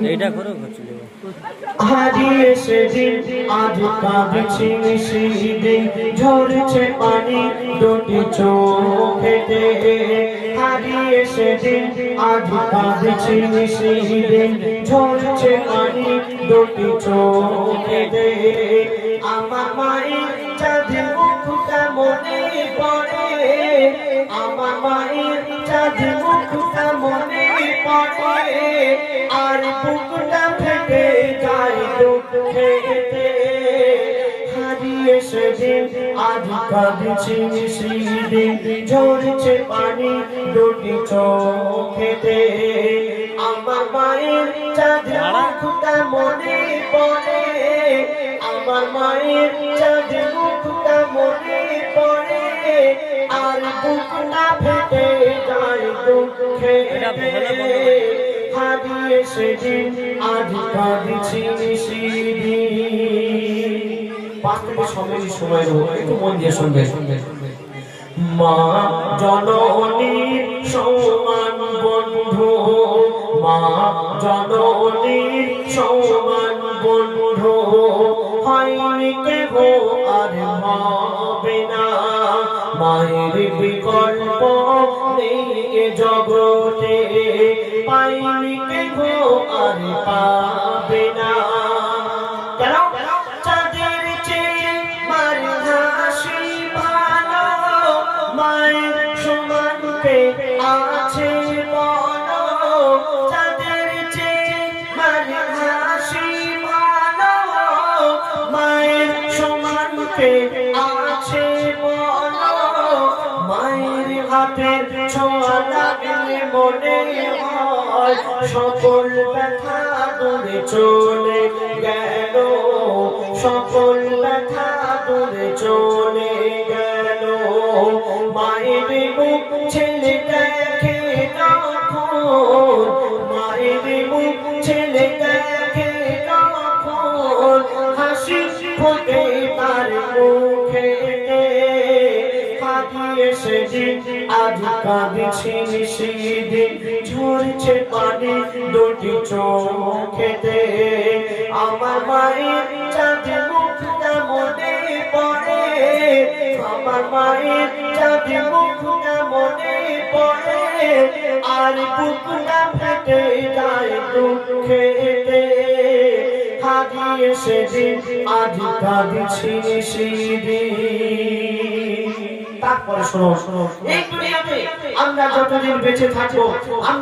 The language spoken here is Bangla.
এইটা করো ঘুরছিল হারিয়ে সেদিন আজ কাঁদছি সেদিন ঝরছে পানি দুটি চোখেতে হারিয়ে সেদিন আজ কাঁদছি সেদিন ঝরছে পানি দুটি চোখেতে আমার মায়ের চাঁদের মুখটা মনে পড়ে আমার মায়ের চাঁদের মুখটা মনে পড়ে আর বুকটা ফেটে যায় দুঃখেতে হারিয়ে সেদিন আজ কাঁদছি সেদিন ঝরছে পানি দুটি চোখেতে আমার মায়ের চাঁদের মুখটা মনে পড়ে আমার মায়ের চাঁদের মুখটা মনে পড়ে আর বুকটা ফেটে যায় দুঃখেতে হারিয়ে সেদিন আজ কাঁদছি সেদিন। পাঁচ থেকে সময় সময় একটু মন দিয়ে শুনবে মা জননীর সমান বন্ধু মা জননীর সমান বন্ধু হয়নি কেহ আর হবে না মায়ের বিকল্প নেই এ জগতে পাইনি কেহ আর পাবে না চাঁদের চেয়ে মার হাসি ভালো মায়ের সমান কে আছে বলো চাঁদের চেয়ে মার হাসি ভালো মায়ের সমান কে আছে বলো মায়ের হাতের ছোঁয়া লাগলে মনে হয় সকল ব্যথা দূরে চলে গেল সকল ব্যথা দূরে চলে গেল মায়ের মুখ ছেলে দেখে তখন মায়ের মুখ ছেলে দেখে তখন হাসি ফোটে তার মুখে হারিয়ে সেদিন আজ কাঁদছি সেদিন ঝরছে পানি দুটি চোখেতে আমার মায়ের চাঁদের মুখটা মনে পড়ে আমার মায়ের চাঁদের মুখটা মনে পড়ে আর বুকটা ফেটে যায় দুঃখেতে হারিয়ে সেদিন আজ কাঁদছি সেদিন। তারপরে শোনো এই দুনিয়াতে আমরা যতদিন বেঁচে থাকবো